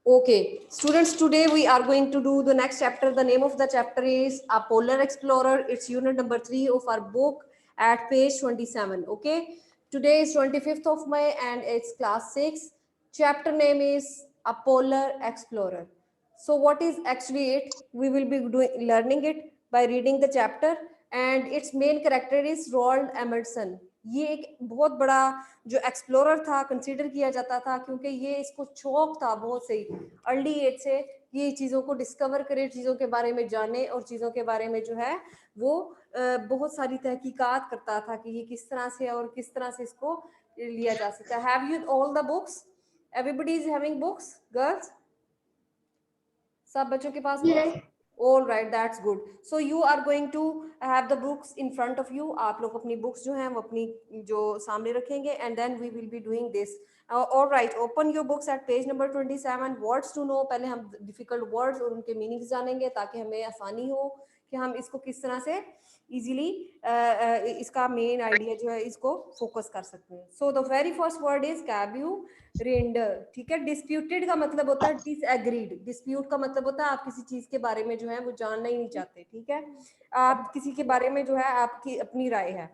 Okay, students, today we are going to do the next chapter. The name of the chapter is A Polar Explorer. It's unit number 3 of our book at page 27. Okay, today is 25th of May and it's class 6. Chapter name is A Polar Explorer. So what is actually it? We will be learning it by reading the chapter, and its main character is Roald Emerson. ये एक बहुत बड़ा जो explorer था, consider किया जाता था, क्योंकि ये इसको शौक था बहुत सही अर्ली एज से ये चीज़ों को डिस्कवर करे, चीज़ों के बारे में जाने और चीज़ों के बारे में जो है वो बहुत सारी तहकीकात करता था कि ये किस तरह से और किस तरह से इसको लिया जा सकता है. Have you all the books? Everybody is having books? Girls, सब बच्चों के पास books? All right, that's good. So you are going to have the books in front of you. आप लोग अपनी books जो हैं वो अपनी जो सामने रखेंगे, and then we will be doing this. All right, open your books at page number 27. Words to know. पहले हम difficult words और उनके meanings जानेंगे ताकि हमें आसानी हो कि हम इसको किस तरह से इजीली इसका मेन आइडिया जो है इसको फोकस कर सकते हैं. So the very first word is caribou reindeer. ठीक है, डिस्प्यूटेड का मतलब होता है डिसएग्रीड. डिस्प्यूट का मतलब होता है आप किसी चीज के बारे में जो है वो जानना ही नहीं चाहते. ठीक है, आप किसी के बारे में जो है आपकी अपनी राय है.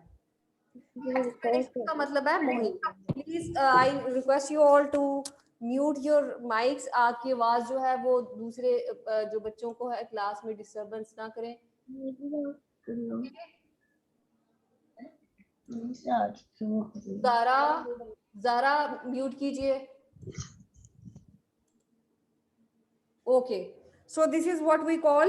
का मतलब है Mohit. Please I request you all to mute your mics. आपकी आवाज जो है वो दूसरे जो बच्चों को है क्लास में डिस्टरबेंस ना करें. ज़ारा म्यूट कीजिए. Okay, so this is what we call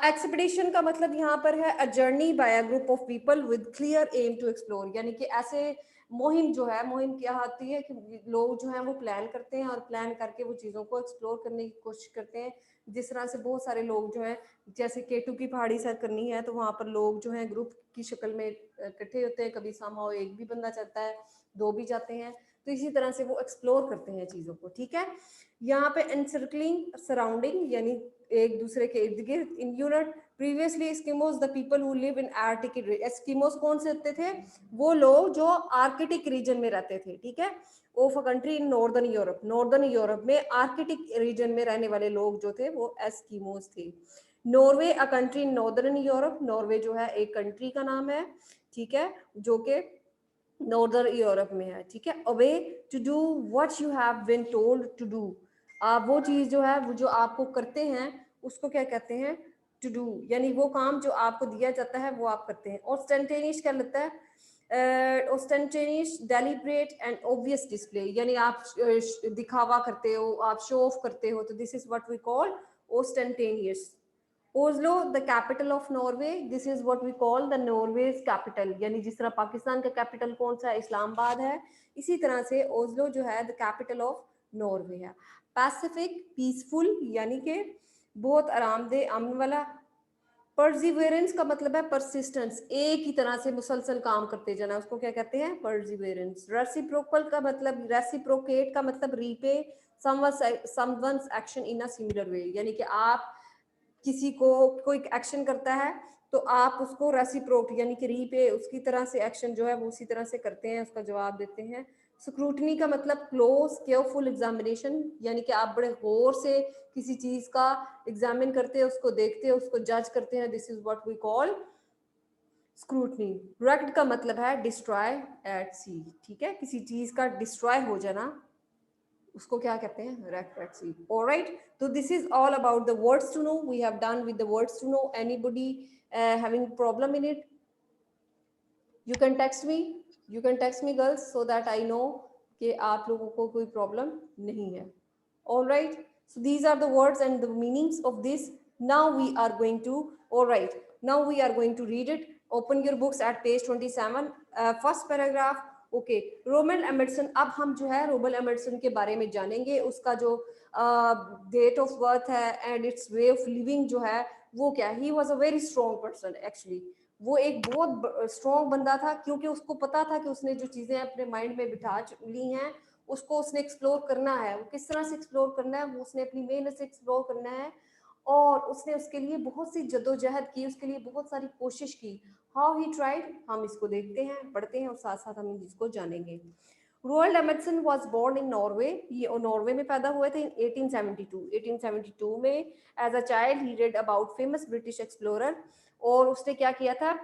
expedition. का मतलब यहाँ पर है a journey by a group of people with clear aim to explore. यानी कि ऐसे मुहिम जो है, मुहिम क्या होती है कि लोग जो है वो प्लान करते हैं और प्लान करके वो चीज़ों को एक्सप्लोर करने की कोशिश करते हैं. जिस तरह से बहुत सारे लोग जो हैं, जैसे केटू की पहाड़ी सर करनी है तो वहाँ पर लोग जो हैं ग्रुप की शक्ल में इकट्ठे होते हैं. कभी समहाउ एक भी बंदा जाता है, दो भी जाते हैं, तो इसी तरह से वो एक्सप्लोर करते हैं चीज़ों को. ठीक है, यहाँ पे एनसर्कलिंग सराउंडिंग यानी एक दूसरे के इर्द गिर्द. In unit previously Eskimos the people who live in Arctic. Eskimos कौन से होते थे? वो लोग जो आर्कटिक रीजन में रहते थे. ठीक है, of a country in northern Europe. Northern Europe में आर्कटिक रीजन में रहने वाले लोग जो थे वो एस्किमोस थे. Norway a country in northern Europe. Norway जो है एक कंट्री का नाम है. ठीक है, जो कि नॉर्दर्न यूरोप में है. ठीक है, obey to do what you have been told to do. आप वो चीज जो है वो जो आपको करते हैं उसको क्या कहते हैं? To do. यानी वो काम जो आपको दिया जाता है वो आप करते हैं. ऑस्टेंटेनियस क्या लगता है? ऑस्टेंटेनियस डेलिब्रेट एंड ऑब्वियस डिस्प्ले. यानी आप दिखावा करते हो, आप शो ऑफ करते हो, तो this is what we call ostentatious. Oslo the capital of Norway. This is what we call the Norway's capital. यानी जिस तरह पाकिस्तान का कैपिटल कौन सा है? इस्लामाबाद है. इसी तरह से ओस्लो जो है द कैपिटल ऑफ नॉर्वे है. पैसिफिक पीसफुल यानी कि बहुत आरामदेह, अमन वाला. परसिवेरेंस का मतलब है परसिस्टेंस, एक ही तरह से मुसलसल काम करते जाना, उसको क्या कहते हैं? परसिवेरेंस. रेसिप्रोकल का मतलब, रेसिप्रोकेट का मतलब repay someone's action in a similar way. यानी कि आप किसी को कोई एक्शन करता है तो आप उसको रेसिप्रोक यानी कि रीपे उसकी तरह से एक्शन जो है वो उसी तरह से करते हैं, उसका जवाब देते हैं. स्क्रूटनी का मतलब क्लोज केयरफुल एग्जामिनेशन. यानी कि आप बड़े गौर से किसी चीज का एग्जामिन करते हैं, उसको देखते हैं, उसको जज करते हैं. This is what we call scrutiny. wrecked का मतलब है डिस्ट्रॉय एट सी. ठीक है, किसी चीज का डिस्ट्रॉय हो जाना उसको क्या कहते हैं? wrecked at sea. All right, so this is all about the words to know. We have done with the words to know. Anybody having problem in it? You can text me. You can text me, girls, so that I know कि आप लोगों को कोई problem नहीं है. All right, so these are the words and the meanings of this. Now we are going to, all right, now we are going to read it. Open your books at page 27. First paragraph. Okay, Robert Emerson. अब हम जो है Robert Emerson के बारे में जानेंगे. उसका जो डेट ऑफ बर्थ है and it's way of living जो है वो क्या है. He was a very strong person actually. वो एक बहुत स्ट्रॉन्ग बंदा था क्योंकि उसको पता था कि उसने जो चीज़ें अपने माइंड में बिठा ली हैं उसको उसने एक्सप्लोर करना है. वो किस तरह से एक्सप्लोर करना है वो उसने अपनी मेहनत से एक्सप्लोर करना है और उसने उसके लिए बहुत सी जद्दोजहद की, उसके लिए बहुत सारी कोशिश की. हाउ ही ट्राइड, हम इसको देखते हैं, पढ़ते हैं और साथ साथ हम इसको जानेंगे. Roald Emerson was born in Norway, ये नॉर्वे में पैदा हुए थे 1872 में। As a child he read about famous British explorer, और उसने क्या किया था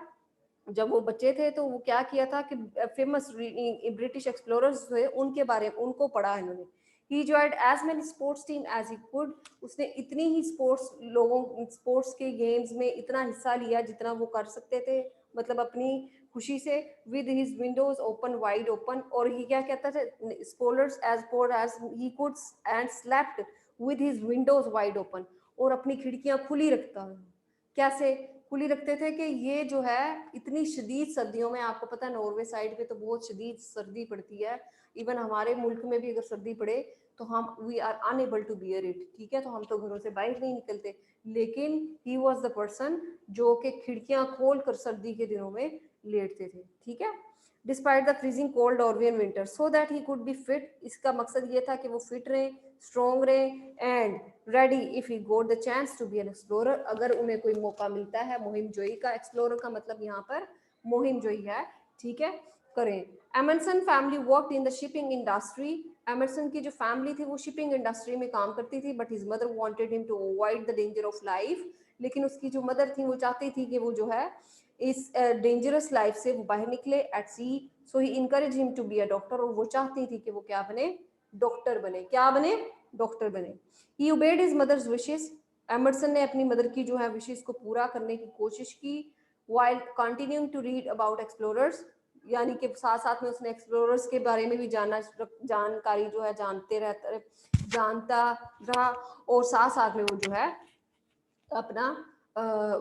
जब वो बच्चे थे तो वो क्या किया था कि फेमस ब्रिटिश एक्सप्लोरर्स थे उनके बारे में उनको पढ़ा इन्होंने। He joined as many sports team as he could, उसने इतनी ही स्पोर्ट्स के गेम्स में इतना हिस्सा लिया जितना वो कर सकते थे, मतलब अपनी खुशी से, with his windows open wide open, और ही क्या कहता था, scholars as poor as he could and slept with his windows wide open, और अपनी खिड़कियां खुली रखता है। कैसे खुली रखते थे कि ये जो है इतनी शदीद सर्दियों में, आपको पता है नॉर्वे साइड पे तो बहुत शदीद सर्दी पड़ती है, इवन हमारे मुल्क में भी अगर सर्दी पड़े तो हम we are unable to bear it, ठीक है, तो हम तो घरों से बाहर नहीं निकलते, लेकिन ही वॉज द पर्सन जो कि खिड़कियां खोल कर सर्दी के दिनों में लेटते थे, ठीक है, despite the freezing cold Norwegian winter, so that he could be fit, इसका मकसद ये था कि वो फिट रहे, स्ट्रॉन्ग रहे, and ready if he got the chance to be an explorer, अगर उन्हें कोई मौका मिलता है मुहिम जोई का, एक्सप्लोरर का मतलब यहाँ पर मुहिम जोई है, ठीक है, करें। Emerson family worked in the shipping industry, Emerson की जो फैमिली थी वो शिपिंग इंडस्ट्री में काम करती थी, but his mother wanted him to avoid the danger of life, लेकिन उसकी जो मदर थी वो चाहती थी कि वो जो है इस डेंजरस लाइफ से वो बाहर निकले at sea, so he encourage him to be a doctor, और वो चाहती थी कि वो क्या बने, डॉक्टर बने, क्या बने, डॉक्टर बने। He obeyed his mother's wishes, Emerson ने अपनी मदर की जो है विशेस को पूरा करने की कोशिश की, while continuing to read about explorers, यानी कि साथ साथ में उसने एक्सप्लोरर्स के बारे में भी जानकारी जो है जानता रहा, और साथ साथ में वो जो है अपना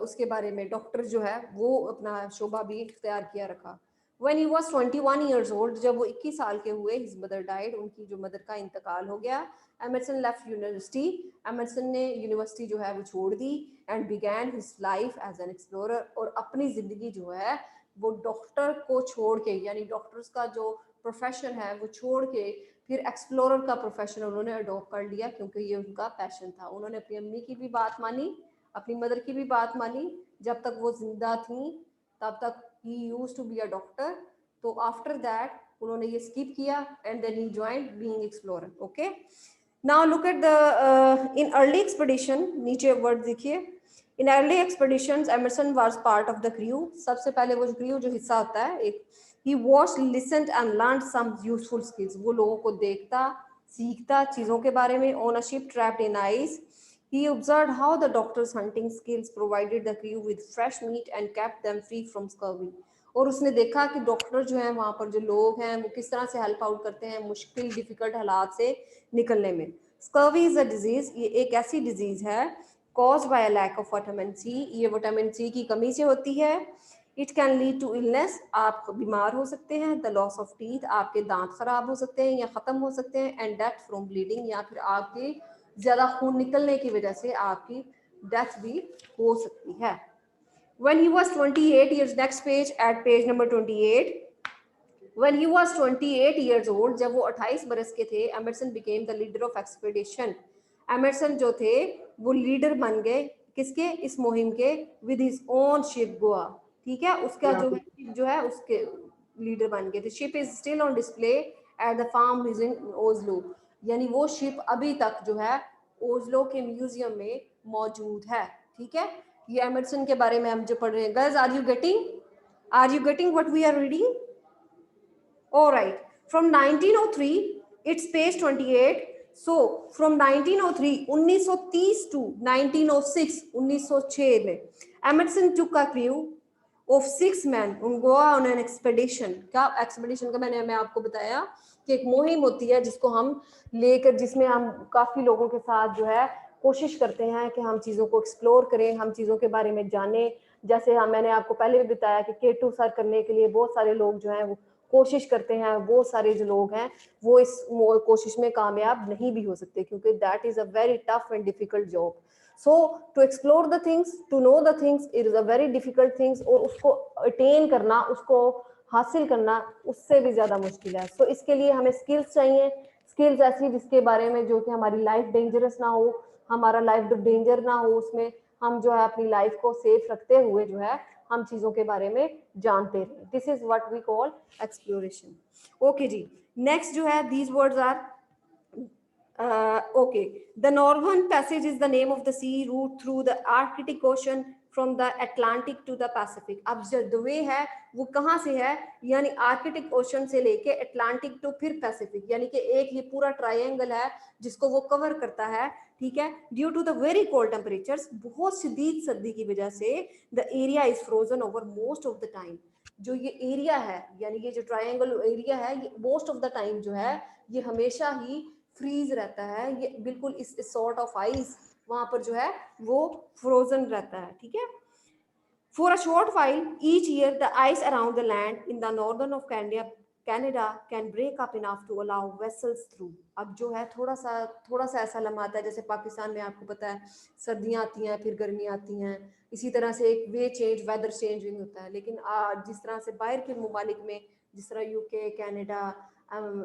उसके बारे में डॉक्टर जो है वो अपना शोभा भी इख्तियार किया रखा। When he was 21 years old, जब वो 21 साल के हुए, his mother died, उनकी जो मदर का इंतकाल हो गया। एमरसन लेफ्ट यूनिवर्सिटी, एमरसन ने यूनिवर्सिटी जो है वो छोड़ दी, and began his life as an explorer, और अपनी जिंदगी जो है वो डॉक्टर को छोड़ के, यानी डॉक्टर्स का जो प्रोफेशन है वो छोड़ के फिर एक्सप्लोरर का प्रोफेशन उन्होंने अडॉप्ट कर लिया, क्योंकि ये उनका पैशन था। उन्होंने अपनी अम्मी की भी बात मानी, अपनी मदर की भी बात मानी, जब तक वो जिंदा थी तब तक he used to be a doctor, तो आफ्टर दैट उन्होंने ये स्किप किया and then he joined being explorer. Okay, now look at the in early expedition, नीचे वर्ड देखिए, in early expeditions Emerson was part of the crew, सबसे पहले वो crew जो हिस्सा होता है एक, he watched listened and learned some useful skills, वो लोगों को देखता सीखता चीजों के बारे में, on a ship trapped in ice, he observed how the doctor's hunting skills provided the crew with fresh meat and kept them free from scurvy, और उसने देखा कि डॉक्टर जो है वहाँ पर जो लोग हैं वो किस तरह से हेल्प आउट करते हैं मुश्किल डिफिकल्ट हालात से निकलने में। स्कर्वी इज अ डिजीज, ये एक ऐसी डिजीज है cause by lack of vitamin C, ये विटामिन सी की कमी से होती है। It can lead to illness, आप बीमार हो सकते हैं, द लॉस ऑफ टीथ, आपके दांत खराब हो सकते हैं या खत्म हो सकते हैं, एंड डेथ फ्रॉम ब्लीडिंग, या फिर आपके ज्यादा खून निकलने की वजह से आपकी डेथ भी हो सकती है। When he was 28 years, next page at page number 28, when he was 28 years old, जब वो 28 बरस के थे, Emerson became the leader of expedition, Emerson जो थे वो लीडर बन गए किसके, इस मुहिम के, with his own ship Goa, ठीक है, उसका जो है उसके लीडर बन गए थे। Ship is still on display at the farm in Oslo, यानी वो शिप अभी तक जो है ओस्लो के म्यूजियम में मौजूद है, ठीक है। ये एमरसन के बारे में हम जो पढ़ रहे हैं, guys are you getting what we are reading? Alright, from 1903, it's page 28. So from 1903, 1930 to 1906, 1906 में Emerson took a crew of 6 men on go on an expedition। क्या expedition का मैं आपको बताया कि एक मुहिम होती है जिसको हम लेकर, जिसमें हम काफी लोगों के साथ जो है कोशिश करते हैं कि हम चीजों को एक्सप्लोर करें, हम चीजों के बारे में जानें। जैसे मैंने आपको पहले भी बताया कि K2 सर करने के लिए बहुत सारे लोग जो हैं वो कोशिश करते हैं, वो सारे जो लोग हैं वो इस कोशिश में कामयाब नहीं भी हो सकते, क्योंकि that is a very tough and difficult job. So to explore the things, to know the things, it is a very difficult things, और उसको अटेन करना, उसको हासिल करना उससे भी ज्यादा मुश्किल है। सो इसके लिए हमें स्किल्स चाहिए, स्किल्स ऐसी जिसके बारे में जो कि हमारी लाइफ डेंजरस ना हो, हमारा लाइफ डेंजर ना हो, उसमें हम जो है अपनी लाइफ को सेफ रखते हुए जो है हम चीज़ों के बारे में जानते रहें। This is what we call exploration. Okay जी, नेक्स्ट जो है, these words are okay. The Northern Passage is the name of the sea route through the Arctic Ocean from the Atlantic to the Pacific. अब जो the way है वो कहाँ से है, यानी आर्कटिक ओशन से लेके अटलांटिक टू फिर पैसिफिक, यानी कि एक ये पूरा ट्रायंगल है जिसको वो कवर करता है, ठीक है। Due to the very cold temperatures, बहुत शदीद सर्दी की वजह से the area is frozen over most of the time. जो ये एरिया है, यानी ये जो ट्रायंगल एरिया है, ये मोस्ट ऑफ द टाइम जो है ये हमेशा ही फ्रीज रहता है, ये बिल्कुल इस सॉर्ट ऑफ आइस वहां पर जो है वो फ्रोजन रहता है, ठीक है। For a short while each year the ice around the land in the northern of Canada can break up enough to allow vessels through। अब जो है थोड़ा सा ऐसा लम्हा आता है, जैसे पाकिस्तान में आपको पता है सर्दियां आती हैं फिर गर्मियां आती हैं, इसी तरह से एक वे चेंज, वेदर चेंजिंग होता है। लेकिन जिस तरह से बाहर के मुमालिक में, जिस तरह यूके, कनाडा,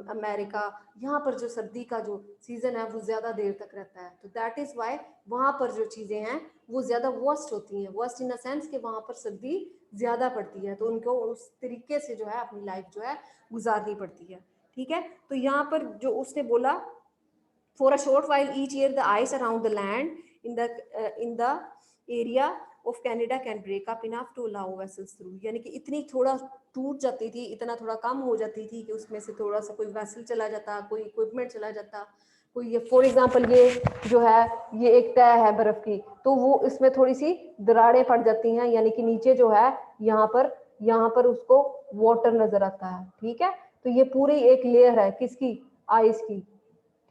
अमेरिका, यहाँ पर जो सर्दी का जो सीजन है वो ज़्यादा देर तक रहता है, तो दैट इज़ वाई वहाँ पर जो चीज़ें हैं वो ज़्यादा वर्स्ट होती हैं। वर्स्ट इन द सेंस कि वहाँ पर सर्दी ज़्यादा पड़ती है, तो उनको उस तरीके से जो है अपनी लाइफ जो है गुजारनी पड़ती है, ठीक है। तो यहाँ पर जो उसने बोला, for a short while each year the ice around the land in the area of Canada can break up enough to allow vessels through, यानी कि इतनी थोड़ा टूट जाती थी, इतना थोड़ा कम हो जाती थी कि उसमें से थोड़ा सा कोई वेसल चला जाता, कोई इक्विपमेंट चला जाता, कोई ये फॉर एग्जांपल ये जो है ये एक तह है बर्फ की, तो वो इसमें थोड़ी सी दरारें पड़ जाती हैं, यानी कि नीचे जो है यहाँ पर उसको वाटर नजर आता है, ठीक है। तो ये पूरी एक लेयर है किसकी, आइस की,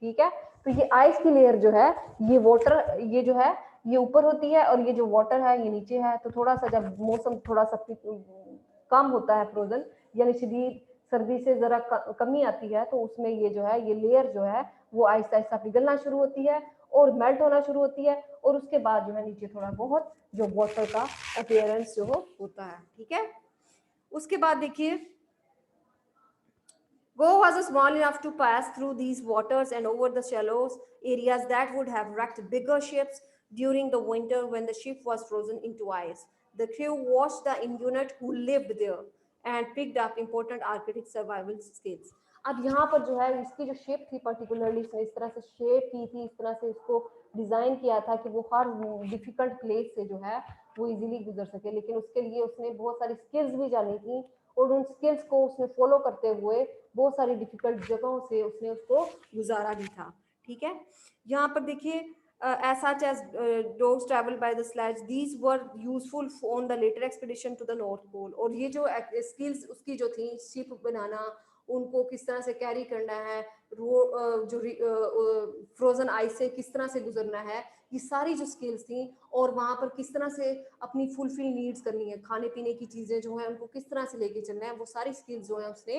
ठीक है। तो ये आइस की लेयर जो है, ये वाटर, ये जो है ये ऊपर होती है और ये जो वाटर है ये नीचे है। तो थोड़ा सा जब मौसम थोड़ा सा कम होता है फ्रोजन, यानी शदीद सर्दी से जरा कमी आती है, तो उसमें ये जो है ये लेयर जो है वो आहिस्ता आहिस्ता पिघलना शुरू होती है और मेल्ट होना शुरू होती है, और उसके बाद जो है नीचे थोड़ा बहुत जो वाटर का अपीयरेंस जो होता है, ठीक है। उसके बाद देखिए, Goa was small enough to pass through these waters and over the shallow areas that would have wrecked bigger ships during the winter when the ship was frozen into ice. The crew watched the Inuit who lived there and picked up important Arctic survival skills. अब यहाँ पर जो है इसकी जो shape थी, particularly इसने इस तरह से शेप की थी, इस तरह से इसको डिजाइन किया था कि वो हर डिफिकल्ट प्लेस से जो है वो इजीली गुजर सके, लेकिन उसके लिए उसने बहुत सारी स्किल्स भी जानी थी, और उन स्किल्स को उसने फॉलो करते हुए बहुत सारी डिफिकल्ट जगहों से उसने उसको गुजारा भी था, ठीक है। यहाँ पर देखिए, as such as dogs travel by the sledge, these were useful on the later expedition to the North Pole। और ये जो स्किल्स उसकी जो थी, शिप बनाना, उनको किस तरह से कैरी करना है, जो फ्रोजन आइस से किस तरह से गुजरना है, ये सारी जो स्किल्स थी, और वहाँ पर किस तरह से अपनी फुलफिल नीड्स करनी है, खाने पीने की चीज़ें जो हैं उनको किस तरह से लेके चलना है, वो सारी स्किल्स जो है उसने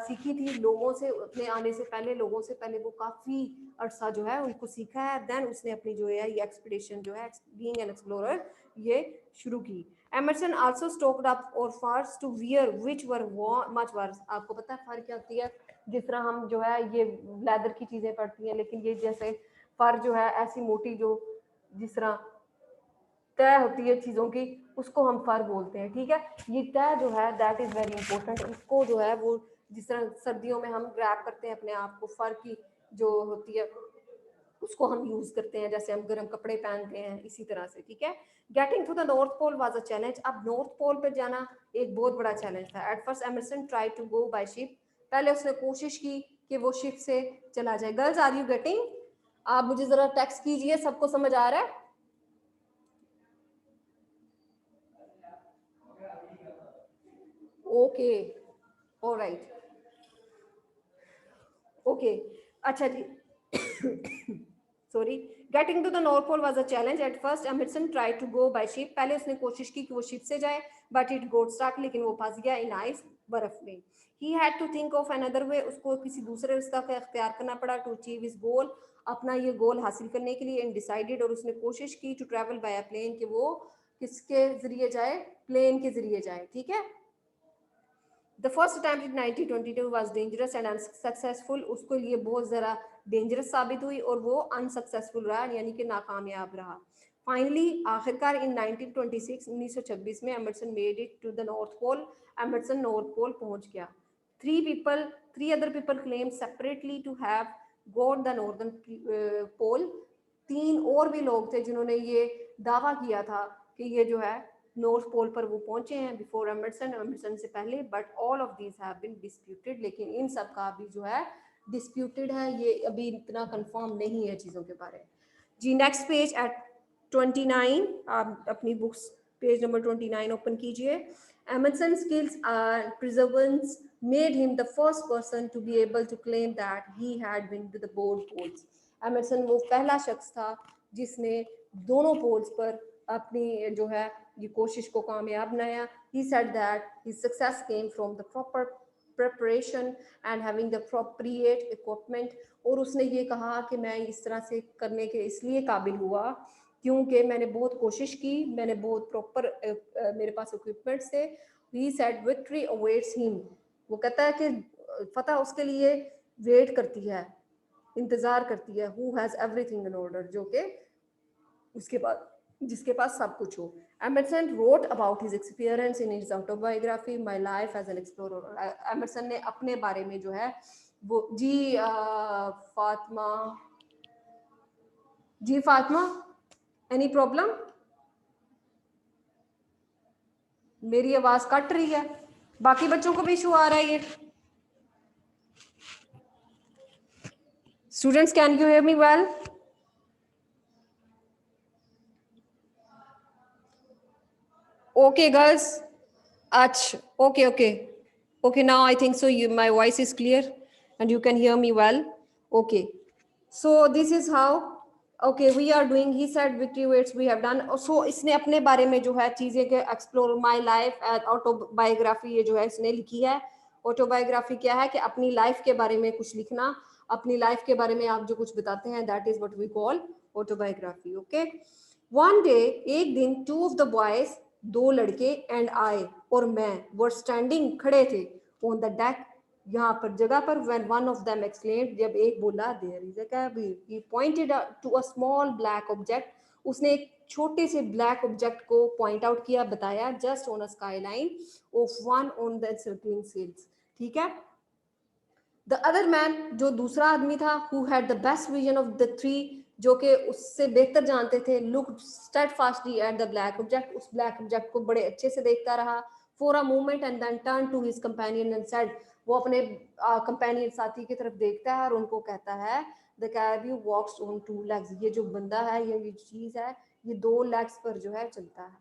सीखी थी लोगों से, अपने आने से पहले, लोगों से पहले वो काफ़ी अरसा जो है उनको सीखा है। देन उसने अपनी जो है ये एक्सपीडिशन जो है बीइंग एन एक्सप्लोरर ये शुरू की। एमरसन आल्सो स्टॉक्ड अप और furs to wear which were much worse. आपको पता है फर क्या होती है, जिस तरह हम जो है ये लेदर की चीज़ें पड़ती हैं, लेकिन ये जैसे फर जो है ऐसी मोटी जो जिस तरह तय होती है चीज़ों की, उसको हम फर बोलते हैं, ठीक है। ये तय जो है दैट इज़ वेरी इंपॉर्टेंट। इसको जो है वो जिस तरह सर्दियों में हम ग्रैप करते हैं अपने आप को, फर की जो होती है उसको हम यूज़ करते हैं, जैसे हम गर्म कपड़े पहनते हैं, इसी तरह से, ठीक है। Getting to the North Pole was a challenge. अब नॉर्थ पोल पर जाना एक बहुत बड़ा चैलेंज था। At first Emerson try to go by ship. पहले उसने कोशिश की कि वो शिप से चला जाए। Girls are you getting? आप मुझे जरा टेक्स्ट कीजिए, सबको समझ आ रहा है? ओके, ऑलराइट, ओके, अच्छा जी। Sorry. Getting to the North Pole was a challenge. At first Emerson try to go by ship. पहले उसने कोशिश की कि वो शिप से जाए, बट इट गोट स्टक, लेकिन वो फंस गया इन आइस, बर्फ में। He had to think of another way. उसको किसी दूसरे रास्ता का इख्तियार करना पड़ा टू अचीव हिज गोल, अपना ये गोल हासिल करने के लिए। डिसाइडेड, और उसने कोशिश की टू ट्रैवल बाय प्लेन, कि वो किसके जरिए जाए, प्लेन के जरिए जाए, ठीक है। The first attempt in 1922 was dangerous and unsuccessful. उसके लिए बहुत ज़रा डेंजरस साबित हुई और वो अनसक्सेसफुल रहा, यानी कि नाकामयाब रहा। फाइनली आखिरकार इन 1926 में Emerson made it to the North Pole. Emerson North Pole पहुंच गया। Three other people claim separately to have got the northern pole. 3 और भी लोग थे जिन्होंने ये दावा किया था कि ये जो है नॉर्थ पोल पर वो पहुंचे हैं बिफोर एमर्सन से पहले, but all of these have been disputed. लेकिन इन सब का भी जो है डिस्प्यूटेड है, ये अभी इतना कंफर्म नहीं है चीज़ों के बारे में। जी नेक्स्ट पेज एट 29, आप अपनी बुक्स पेज नंबर 29 ओपन कीजिए। Emerson skills and perseverance made him the first person to be able to claim that he had been to the both poles. Emerson वो पहला शख्स था जिसने दोनों पोल्स पर अपनी जो है ये कोशिश को कामयाब बनाया। He said that his success came from the proper preparation and having the appropriate equipment। और उसने ये कहा कि मैं इस तरह से करने के इसलिए काबिल हुआ क्योंकि मैंने बहुत कोशिश की, मैंने बहुत प्रॉपर मेरे पास इक्विपमेंट्स थे। He said victory awaits him। वो कहता है कि फतह उसके लिए वेट करती है, इंतजार करती है। Who has everything in order, जो कि उसके बाद जिसके पास सब कुछ हो। Emerson wrote about his experience in his autobiography My Life as an Explorer। Emerson ने अपने बारे में जो है वो फातिमा एनी प्रॉब्लम? मेरी आवाज कट रही है, बाकी बच्चों को भी इशू आ रहा है ये? Students can you hear me well? Okay girls, okay, now I think so my voice is clear and you can hear me well. Okay, so this is how we are doing। He said victory waits we have done। so इसने अपने बारे में जो है चीजें के explore my life autobiography ये जो है इसने लिखी है। ऑटोबायोग्राफी क्या है कि अपनी लाइफ के बारे में कुछ लिखना, अपनी लाइफ के बारे में आप जो कुछ बताते हैं, that is what we call autobiography. Okay, one day एक दिन, 2 ऑफ द बॉयज, 2 लड़के एंड आई और मैं वर स्टैंडिंग खड़े थे ऑन द डेक यहाँ पर जगह पर। when one of them exclaimed, जब एक बोला there is a cabin, he pointed to a small black object। उसने एक छोटे से ब्लैक ऑब्जेक्ट को पॉइंट आउट किया, बताया, just on a skyline of one on the circling sails. ठीक है। द अदर मैन, जो दूसरा आदमी था, who had the best vision of the three, जो कि उससे बेहतर जानते थे, look steadfastly at the black object, उस ब्लैक ऑब्जेक्ट को बड़े अच्छे से देखता रहा for a moment and then turn to his companion and said, वो अपने कंपेनियन साथी की तरफ देखता है और उनको कहता है द कैब्यू वॉक्स ऑन 2 legs, ये जो बंदा है, ये चीज है, ये 2 legs पर जो है चलता है।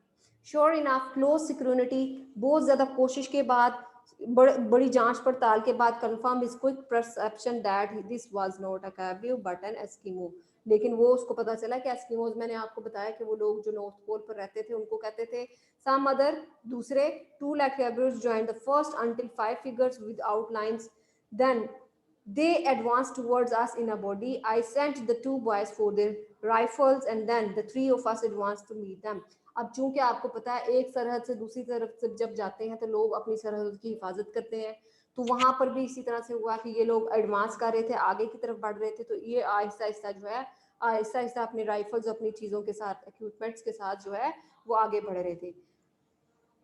श्योर इनफ क्लोज सिक्योरिटी, बहुत ज्यादा कोशिश के बाद, बड़ी जांच पड़ताल के बाद confirm is quick perception that this was not a caribou but an Eskimo. लेकिन वो उसको पता चला कि एस्किमोज, मैंने आपको बताया कि वो लोग जो नॉर्थ पोल पर रहते थे उनको कहते थे सम अदर, दूसरे 2 lakh caribous join the first until 5 figures with outlines, then they advanced towards us in a body। I sent the 2 boys for their rifles and then the 3 of us advanced to meet them। अब चूंकि आपको पता है एक सरहद से दूसरी तरफ से जब जाते हैं तो लोग अपनी सरहद की हिफाजत करते हैं, तो वहां पर भी इसी तरह से हुआ कि ये लोग एडवांस कर रहे थे, आगे की तरफ बढ़ रहे थे, तो ये आहिस्ता आहिस्ता जो है आहिस्ता आहिस्ता अपनी राइफल्स, अपनी चीज़ों के साथ, इक्विपमेंट्स के साथ जो है वो आगे बढ़ रहे थे।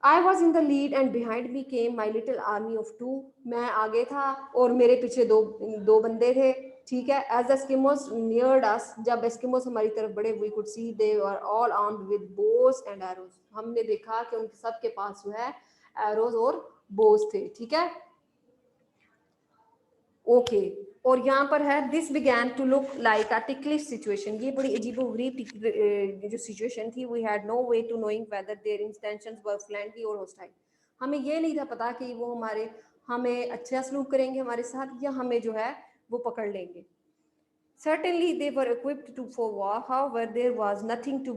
I was in the lead and behind me came my little army of 2। मैं आगे था और मेरे पीछे दो बंदे थे। ठीक है। As the Eskimos neared us, जब एस्किमोस हमारी तरफ बढ़े, we could see they were all armed with bows and arrows। हमने देखा कि उनके सबके पास जो है एरोज और बोज थे। ठीक है। ओके, और यहाँ पर है this began to look like a ticklish situation. ये बड़ी अजीबोगरीब जो सिचुएशन थी। We had no way to knowing whether their intentions were friendly और होस्टाइल। हमें ये नहीं था पता कि वो हमें अच्छा सलूक करेंगे हमारे साथ, या हमें जो है वो पकड़ लेंगे। Certainly they were equipped for war, however there was nothing to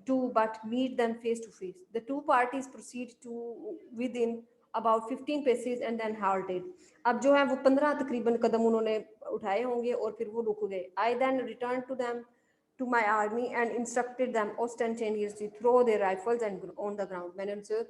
do but meet them face to face। The 2 parties proceed to within about 15 paces and then halted। अब जो है वो 15 तकरीबन कदम उन्होंने उठाए होंगे और फिर वो रुक गए। I then returned to my army and instructed them ostentatiously throw their rifles and on the ground। मैंने उनसे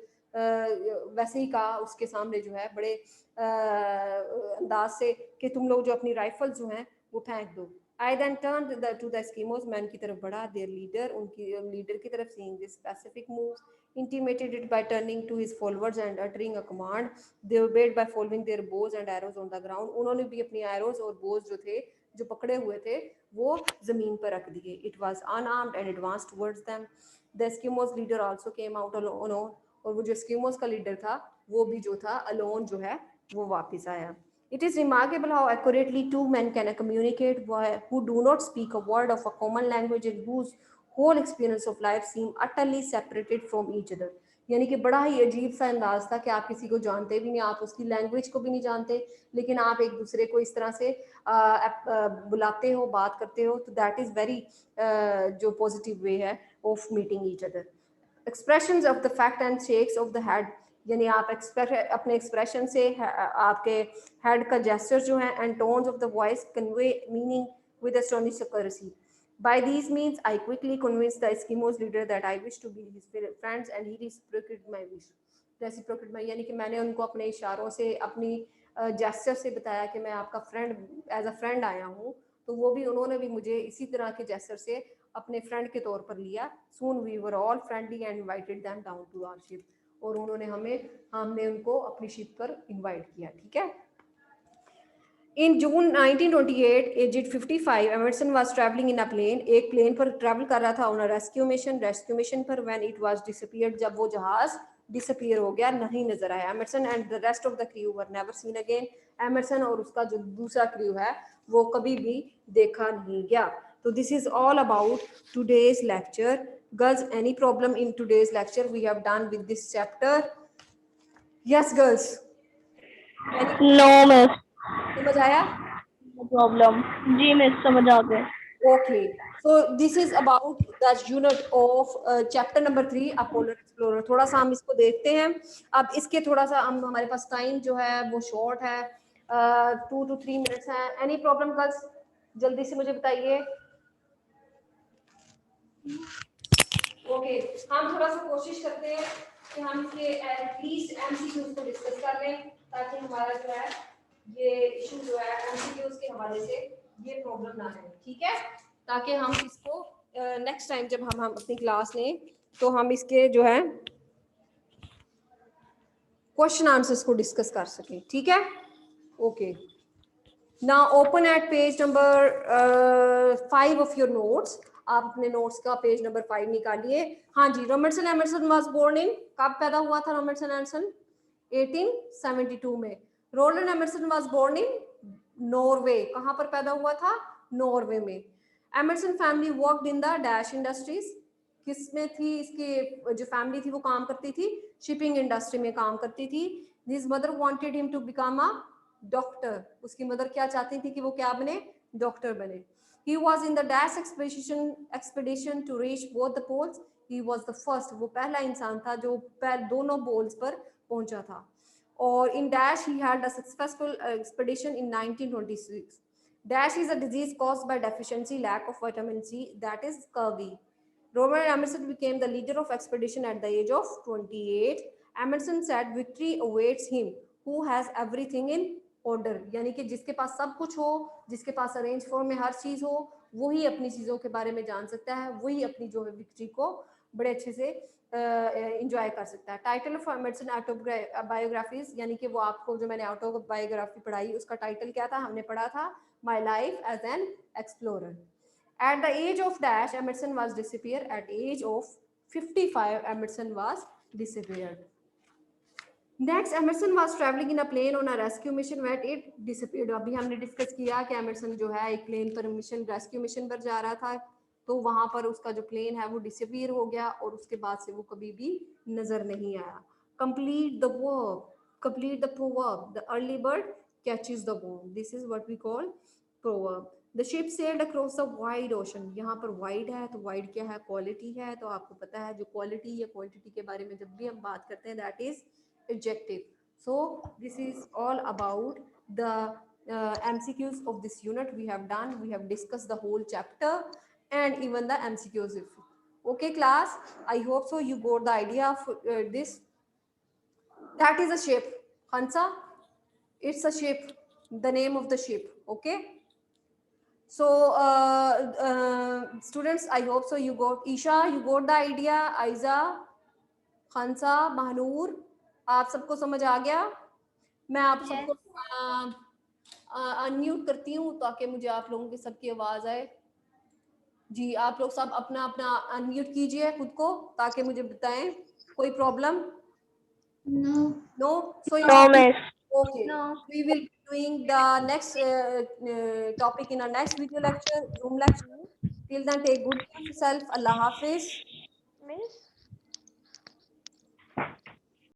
वैसे ही कहा उसके सामने जो है बड़े अंदाज से कि तुम लोग जो अपनी राइफल्स जो हैं वो फेंक दो। I then turned to the Eskimos man की तरफ बढ़ा, their leader, उनकी leader की तरफ, seeing this specific moves, intimated it by turning to his followers and uttering a command. They obeyed by following their bows and arrows on the ground. उन्होंने भी अपनी arrows और bows जो थे, जो पकड़े हुए थे, वो जमीन पर रख दिए. It was unarmed and advanced towards them. The Eskimos leader also came out alone. और वो जो Eskimos का leader था, वो भी जो था alone जो है, वो वापस आया. It is remarkable how accurately two men can communicate who do not speak a word of a common language and whose whole experience of life seem utterly separated from each other. यानी कि बड़ा ही अजीब सा अंदाज था कि आप किसी को जानते भी नहीं, आप उसकी लैंग्वेज को भी नहीं जानते, लेकिन आप एक दूसरे को इस तरह से बुलाते हो, बात करते हो, तो दैट इज़ वेरी जो पॉजिटिव वे है of meeting each other. Expressions of the fact and shakes of the head, यानी आप अपने एक्सप्रेशन से आपके हेड का जेस्चर जो है and tones of the voice convey meaning with astonishing accuracy. By these means, I quickly convinced the Eskimos leader that I wish to be his friends, and he reciprocated my wish. Reciprocated my यानी कि मैंने उनको अपने इशारों से, अपनी gesture से बताया कि मैं आपका फ्रेंड, एज अ फ्रेंड आया हूँ, तो वो भी, उन्होंने भी मुझे इसी तरह के जेस्चर से अपने फ्रेंड के तौर पर लिया. Soon we were all friendly and invited them down to our ship. और उन्होंने हमने उनको अपनी शिप पर इनवाइट किया. ठीक है. In June 1928, aged 55, Emerson was traveling in a plane. एक प्लेन पर ट्रैवल कर रहा था on a rescue mission पर, when it was disappeared, जब वो जहाज disappear हो गया, नहीं नजर आया. Emerson and the rest of the crew were never seen again. Emerson और उसका जो दूसरा crew है, वो कभी भी देखा नहीं गया. So this is all about today's lecture. Girls, any problem in today's lecture we have done with this chapter? Yes, girls. No, miss. समझ आया? No problem. जी मिस समझ आ गए. Okay, so this is about the unit of chapter number 3, a polar explorer. थोड़ा सा हम इसको देखते हैं. अब इसके थोड़ा सा हमारे पास टाइम जो है वो शॉर्ट है, 2 to 3 minutes है. एनी प्रॉब्लम गर्ल्स, जल्दी से मुझे बताइए. ओके, हम थोड़ा सा कोशिश करते हैं कि हम इसके एटलीस्ट एमसीक्यूज को डिस्कस कर लें, ताकि हमारा जो है ये इशू जो है एमसीक्यूज के हवाले से ये प्रॉब्लम ना रहे. ठीक है, ताकि हम इसको नेक्स्ट टाइम जब हम अपनी क्लास लें तो हम इसके जो है क्वेश्चन आंसर्स को डिस्कस कर सकें. ठीक है. Okay, now open at page number 5 of your notes. आप अपने नोट्स का पेज नंबर 5 निकालिए. हाँ जी, Robertson Emerson was born in, कब पैदा हुआ था रॉबर्टसन एमरसन? 1872 में. Roland Emerson was born in Norway, कहाँ पर पैदा हुआ था? नॉर्वे में. Emerson family worked in the dash industries, किसमें थी इसकी जो फैमिली थी वो काम करती थी? शिपिंग इंडस्ट्री में काम करती थी. This mother wanted him to become a doctor, उसकी मदर क्या चाहती थी कि वो क्या बने? डॉक्टर बने. He was in the dash expedition to reach both the poles. He was the first, वो पहला इंसान था जो दोनों पोल्स पर पहुंचा था. और in dash he had a successful expedition in 1926. Dash is a disease caused by deficiency, lack of vitamin C, that is scurvy. Robert Emerson became the leader of expedition at the age of 28. Emerson said victory awaits him who has everything in order, यानी कि जिसके पास सब कुछ हो, जिसके पास arrange form में हर चीज हो, वही अपनी चीजों के बारे में जान सकता है, वही अपनी जो है विक्ट्री को बड़े अच्छे से एंजॉय कर सकता है. टाइटल ऑफ एमरसन ऑटोबायोग्राफीज, यानी कि वो आपको जो मैंने ऑटोबायोग्राफी पढ़ाई उसका टाइटल क्या था? हमने पढ़ा था my life as an explorer. At the age of dash Emerson was disappear. At age of 55 Emerson was disappeared. Next, Emerson was traveling in a plane on a rescue mission when it disappeared. अभी हमने discuss किया कि Emerson जो है एक plane पर mission, rescue mission पर जा रहा था, तो वहां पर उसका जो प्लेन है वो डिसअपियर हो गया और उसके बाद से वो कभी भी नजर नहीं आया. Complete the verb, complete the proverb. The early bird catches the worm. This is what we call proverb. The ship sailed across the wide ocean. यहाँ पर wide है तो wide क्या है? Quality है. तो आपको पता है जो quality या quantity के बारे में जब भी हम बात करते हैं that is adjective. So this is all about the MCQs of this unit. We have done, we have discussed the whole chapter and even the MCQs. Okay class, I hope so you got the idea of this. That is a ship, Hansa, it's a ship, the name of the ship. Okay, So students, I hope so you got, Isha, you got the idea, Aiza, Khansa, Mahnoor, आप सबको समझ आ गया? मैं आप सबको unmute करती हूँ ताकि मुझे आप लोगों की सबकी आवाज आए। जी, आप लोग सब अपना अपना अनम्यूट कीजिए खुद को ताकि मुझे बताएं कोई problem. No, so No, miss. okay, we will be doing the next topic in our next video lecture, Zoom lecture. Till then, take good care of yourself. Allah Hafiz.